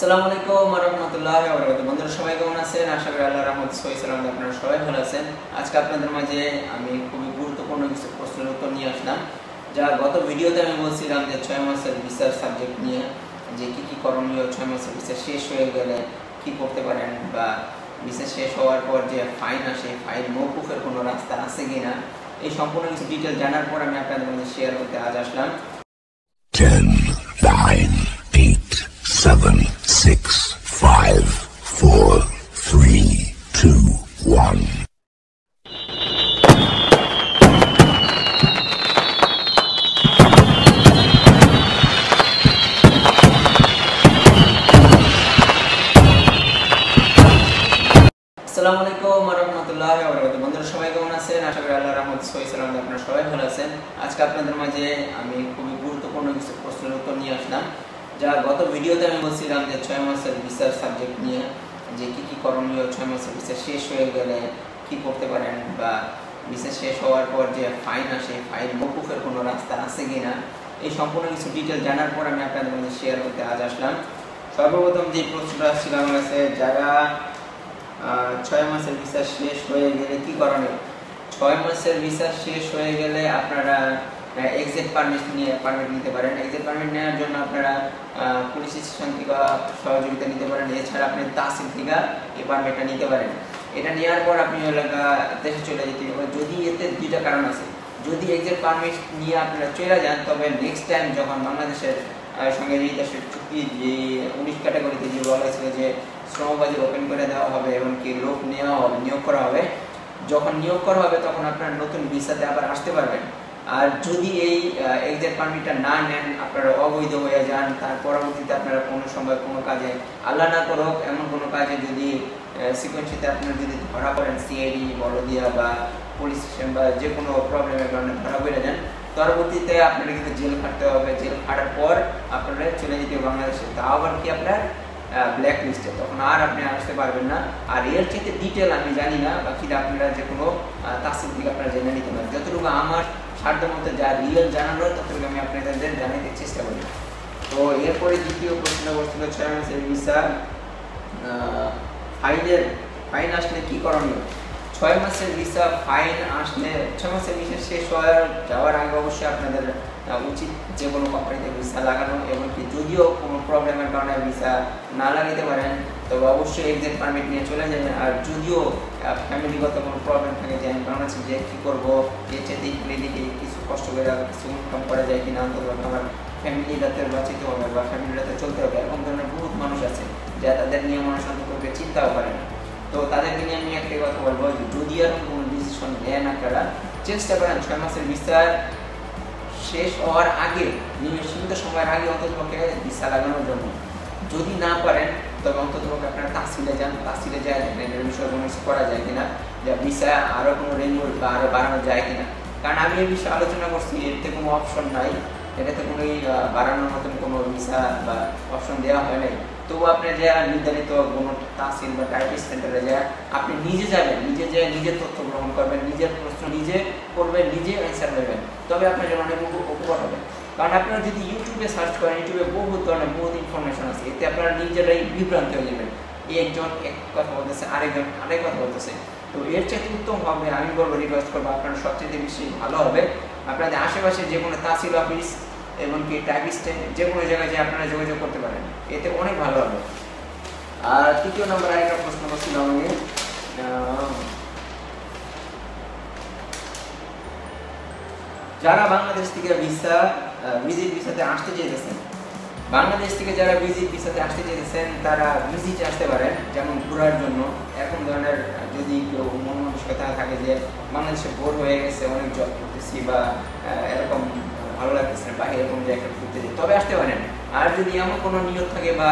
আসসালামু আলাইকুম ওয়া রাহমাতুল্লাহি ওয়া বারাকাতুহু। বন্ধুরা সবাই কেমন আছেন? আশা করি আল্লাহর রহমত সহিসালাম আপনারা সবাই ভালো আছেন। আজকে আপনাদের মাঝে আমি খুবই গুরুত্বপূর্ণ কিছু প্রশ্নের উত্তর নিয়ে আসলাম। যা গত ভিডিওতে আমি বলছিলাম যে 6 মাসের ভিসার সাবজেক্ট নিয়ে যে কি করণীয়, 6 মাসের ভিসা শেষ হয়ে গেলে কি করতে পারেন, বা ভিসা শেষ হওয়ার পর যে ফাইন আসে, ফাইন মওকুফের কোনো রাস্তা আছে কিনা, এই সম্পূর্ণ কিছু ডিটেল জানার পর আমি আপনাদের মাঝে শেয়ার করতে আজ আসলাম। 10, 9, 8, 7, 6, 5, 4, 3, 2, 1. আসসালামু আলাইকুম ওয়া রাহমাতুল্লাহি ওয়া বারাকাতুহু। বন্ধুরা সবাই কেমন আছেন? আশা করি আল্লাহর রহমত সহিসালাম আপনারা সবাই ভালো আছেন। আজকে আপনাদের মাঝে আমি খুবই গুরুত্বপূর্ণ কিছু প্রশ্নের উত্তর নিয়ে আসলাম। যা গত ভিডিওতে আমি বলছিলাম যে 6 মাসের ভিসার সাবজেক্ট নিয়ে যে কি করণীয়, 6 মাসের ভিসা শেষ হয়ে গেলে কি করতে পারেন, বা ভিসা শেষ হওয়ার পর যে ফাইন আসে, ফাইন মওকুফের কোনো রাস্তা আছে কিনা, এই সম্পূর্ণ কিছু ডিটেল জানার পর আমি আপনাদের মাঝে শেয়ার করতে আজ আসলাম। সর্বপ্রথম যে প্রশ্নটা ছিল আমার কাছে, যারা 6 মাসের ভিসা শেষ হয়ে গেলে কি করণীয়। 6 মাসের ভিসা শেষ হয়ে গেলে আপনারা এক্সিট পারমিট নিতে পারেন। এক্সিট পারমিট নেওয়ার জন্য আপনারা পুলিশ স্টেশন থেকে সহযোগিতা নিতে পারেন। এছাড়া আপনি তাহসিল থেকে এই পারমিটটা নিতে পারেন। এটা নেওয়ার পর আপনি দেশে চলে যেতে পারেন। যদি এতে দুইটা কারণ আছে, যদি এক্সিট পারমিট নিয়ে আপনারা চলে যান, তবে নেক্সট টাইম যখন বাংলাদেশের সঙ্গে এই দেশের চুক্তি যে 19 ক্যাটাগরিতে যে বলা হয়েছিল যে শ্রমবাজার ওপেন করে দেওয়া হবে এবং কি লোক নিয়োগ করা হবে, যখন নিয়োগ করা হবে তখন আপনারা নতুন ভিসাতে আবার আসতে পারবেন। আর যদি এই এক্সিট পারমিটটা না নেন, আপনারা অবৈধ হয়ে যান, তার পরবর্তীতে আপনারা কোনো সময় কোনো কাজে, আল্লাহ না করুক এমন কোনো কাজে যদি সিকোয়েন্সিতে আপনারা যদি ধরা পড়েন, সিআইডি বড়দিয়া বা পুলিশ স্টেশন বা যে কোনো প্রবলেমের কারণে ধরা পড়ে যান, পরবর্তীতে আপনারা কিন্তু জেল খাটতে হবে। জেল খাটার পর আপনারা চলে যেতে বাংলাদেশে, তাও আবার কি আপনার ব্ল্যাক লিস্টে, তখন আর আপনি আসতে পারবেন না। আর এর চেয়ে ডিটেল আমি জানি না, বাকি আপনারা যে কোনো তাহসিল থেকে আপনারা জেনে নিতে পারেন। যতটুকু আমার সাধ্য মতো যা রিয়েল জানানো ততটুকু আমি আপনাদের জানাতে চেষ্টা করি। তো এরপরে দ্বিতীয় প্রশ্ন করছিল 6 মাসের ভিসা ফাইন আসলে কি করণীয়। 6 মাসের ভিসা ফাইন আসলে 6 মাসের ভিসা শেষ যাওয়ার আগে অবশ্যই আপনাদের উচিত যে কোনো কোম্পানিতে ভিসা লাগানো, এবং কি যদিও কোনো প্রবলেমের কারণে ভিসা না লাগাতে পারেন তবে অবশ্যই এক্সিট পারমিট নিয়ে চলে যাবেন। আর যদিও ফ্যামিলিগত কোনো প্রবলেম থাকে যে আমি বাংলাদেশে যে কী করবো, এর চেয়ে এদিকে কিছু কষ্ট করে কিছু ইনকাম করা যায় কিনা, অন্তত আমার ফ্যামিলিটাতে বাঁচিতে হবে বা ফ্যামিলিটাতে চলতে হবে, এরকম ধরনের বহুত মানুষ আছে যা তাদের নিয়ম অনুসরণ করবে চিন্তাও করে না। তো তাদেরকে নিয়ে আমি একটাই কথা বলবো, যদি এরকম কোনো ডিসিশন নেন আপনারা, চেষ্টা করেন 6 মাসের ভিসা শেষ হওয়ার আগে, সীমিত সময়ের আগে অন্ততপক্ষে ভিসা লাগানোর জন্য। যদি না পারেন তবে অন্ততপক্ষে আপনারা তাহসিলে যান, তাহসিলে যায় এর বিষয়ে কোনো কিছু করা যায় কিনা, যে ভিসা আরও কোনো রেনুয়াল বা আরও বাড়ানো যায় কিনা। কারণ আমি এই বিষয়ে আলোচনা করছি, এতে কোনো অপশন নাই, এটাতে কোনো বাড়ানোর মতন কোনো ভিসা বা অপশন দেওয়া হয় নাই। তবু আপনি যে নির্ধারিত কোনো তাহসিল বা টাইপিস্ট সেন্টারে যায় আপনি নিজে যাবেন, নিজের তথ্য গ্রহণ করবেন, নিজের প্রশ্ন নিজে করবেন, নিজে অ্যান্সার দেবেন, তবে আপনার জন্য অনেক উপকার হবে। কারণ আপনারা যদি ইউটিউবে সার্চ করেন, ইউটিউবে বহুত ধরনের বহুত ইনফরমেশন আছে, এতে আপনারা নিজেরাই বিভ্রান্ত হয়ে যাবেন। একজন এক কথা বলতেছে, আরেকজন আরেক কথা বলতেছে। তো এর চাইতে উত্তম হবে, আমি বলবো, রিকোয়েস্ট করবো, আপনারা সবচেয়ে বেশি ভালো হবে আপনাদের আশেপাশে যে কোনো তাহসিল অফিস এমনকি টাইপিস্টে যে কোনো জায়গায় যে আপনারা যোগাযোগ করতে পারেন, এতে অনেক ভালো হবে। আর তৃতীয় নম্বর আরেকটা প্রশ্ন করছিল আমাকে, যারা বাংলাদেশ থেকে ভিজিট ভিসাতে আসতে চেয়েছেন, বাংলাদেশ থেকে যারা ভিজিট ভিসাতে আসতে চেয়েছেন তারা ভিজিটে আসতে পারেন, যেমন ঘোরার জন্য। এরকম ধরনের যদি কেউ মন মানসিকতা থাকে যে বাংলাদেশে বোর হয়ে গেছে, অনেক জব করতেছি বা এরকম ভালো লাগতেছে না, বাইরে এরকম জায়গায় ঘুরতে যাই, তবে আসতে পারেন। আর যদি এমন কোনো নিয়ত থাকে বা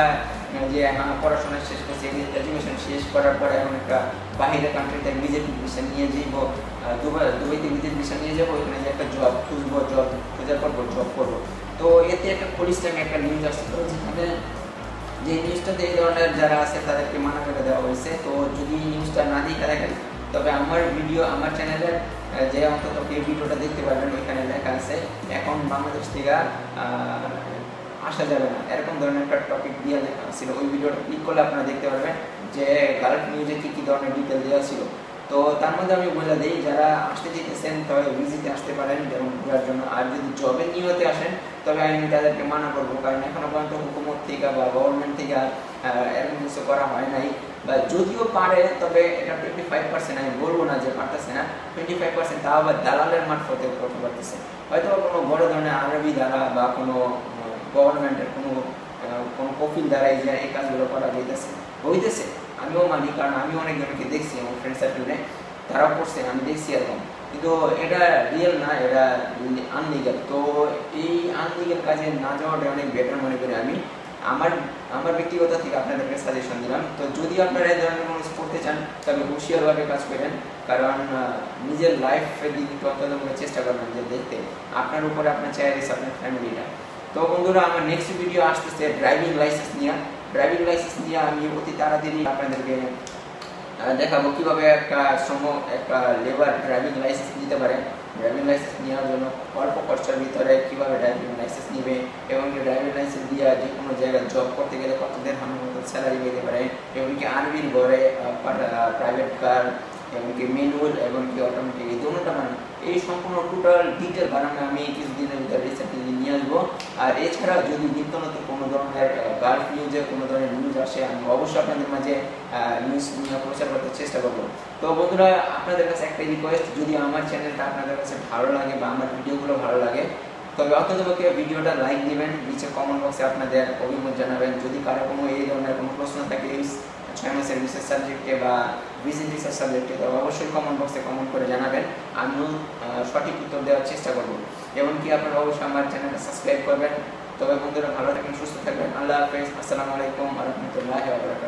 যে পড়াশোনা শেষ করছে, এডুকেশন শেষ করার পরে এমন একটা বাইরের কান্ট্রিতে ভিজিট ভিসা নিয়ে যাইব, দুবাইতে ভিজিট ভিসা নিয়ে যাবো, ওইখানে যে একটা জব খুঁজবো, জব খোঁজার পর জব করবো। তো এতে একটা পুলিশ টাইমে একটা নিউজ আসছিল, যেখানে যে নিউজটাতে এই ধরনের যারা আছে তাদেরকে মানা করে দেওয়া হয়েছে। তো যদি নিউজটা না দেখে থাকেন তবে আমার চ্যানেলের যে অন্তত এই ভিডিওটা দেখতে পারবেন, ওইখানে লেখা আছে এখন বাংলাদেশ থেকে আসা যাবে না, এরকম ধরনের একটা টপিক দিয়ে লেখা ছিল। ওই ভিডিওটা ক্লিক করলে আপনারা দেখতে পারবেন যে গালফ নিউজে কী কী ধরনের ডিটেল দেওয়া ছিল। তো তার মধ্যে আমি বলে দিই, যারা আসতে চাইতেছেন তবে ভিজিটে আসতে পারেন যেমন ঘোরার জন্য। আর যদি জবের নিয়তে আসেন তবে আমি তাদেরকে মানা করবো, কারণ এখনো পর্যন্ত হুকুমত থেকে বা গভর্নমেন্ট থেকে এরকম কিছু করা হয় নাই, বা যদিও পারে তবে এটা 25%। আমি বলবো না যে পারতেছে না, 25% তাও আবার দালালের মারফতে করতে পারতেছে। হয়তো কোনো বড় ধরনের আরবি দ্বারা বা কোনো গভর্নমেন্টের কোনো কফিল দ্বারাই যে এই কাজগুলো করা হইতেছে আমিও মানি, কারণ আমি অনেকজনকে দেখছি আমার ফ্রেন্ড সার্কেলে, তারাও করছে, আমি দেখছি এরকম। কিন্তু এটা রিয়েল না, এটা আনলিগাল। তো এই আনলিগাল কাজে না যাওয়াটা অনেক বেটার মনে করি আমি। আমার ব্যক্তিগত থেকে আপনাদেরকে সাজেশন দিলাম। তো যদি আপনারা এই ধরনের কোনো করতে চান তবে হুঁশিয়ারভাবে কাজ করেন, কারণ নিজের লাইফের দিকে একটু অন্তত চেষ্টা করবেন যে দেখতে আপনার উপরে আপনার চাই দিচ্ছে আপনার ফ্যামিলিটা। তো বন্ধুরা, আমার নেক্সট ভিডিও আসতেছে ড্রাইভিং লাইসেন্স নিয়ে। ড্রাইভিং লাইসেন্স নিয়ে আমি অতি তাড়াতাড়ি আপনাদেরকে দেখাবো কীভাবে একটা লেবার ড্রাইভিং লাইসেন্স নিতে পারে। ড্রাইভিং লাইসেন্স নেওয়ার জন্য অল্প খরচার ভিতরে কীভাবে ড্রাইভিং লাইসেন্স নেবে, এবং ড্রাইভিং লাইসেন্স দিয়ে যে কোনো জায়গায় জব করতে গেলে কতদের মতো স্যালারি পেতে পারে, এমনকি আর্মির ঘরে প্রাইভেট কার, এমনকি ম্যানুয়াল এমনকি অটোমেটিক, এই দুটোটা মানে এই সম্পূর্ণ টোটাল ডিটেল বানানো আমি কিছুদিনের ভিতরে রিসেন্টলি নিয়ে আসবো। আর এছাড়া যদি নিত্য নতুন কোনো ধরনের গালফ নিউজে কোনো ধরনের নিউজ আসে আমি অবশ্যই আপনাদের মাঝে নিউজ নিয়ে প্রচার করতে চেষ্টা করবো। তো বন্ধুরা, আপনাদের কাছে একটা রিকোয়েস্ট, যদি আমার চ্যানেলটা আপনাদের কাছে ভালো লাগে বা আমার ভিডিওগুলো ভালো লাগে তবে অন্ততপক্ষে ভিডিওটা লাইক দিবেন, নিচে কমেন্ট বক্সে আপনাদের অভিমত জানাবেন। যদি কারো কোনো এই ধরনের কোনো প্রশ্ন থাকে 6 মাসের রিসার্চ সাবজেক্টে বা ভিজিট রিসার্চ সাবজেক্টে, তবে অবশ্যই কমেন্ট বক্সে কমেন্ট করে জানাবেন, আমিও সঠিক উত্তর দেওয়ার চেষ্টা করব। এমনকি আপনারা অবশ্যই আমার চ্যানেলটা সাবস্ক্রাইব করবেন। তবে বন্ধুরা, ভালো থাকবেন, সুস্থ থাকবেন। আল্লাহ হাফেজ। আসসালামু আলাইকুম ওয়া রাহমাতুল্লাহি ওয়া বারাকাতুহু।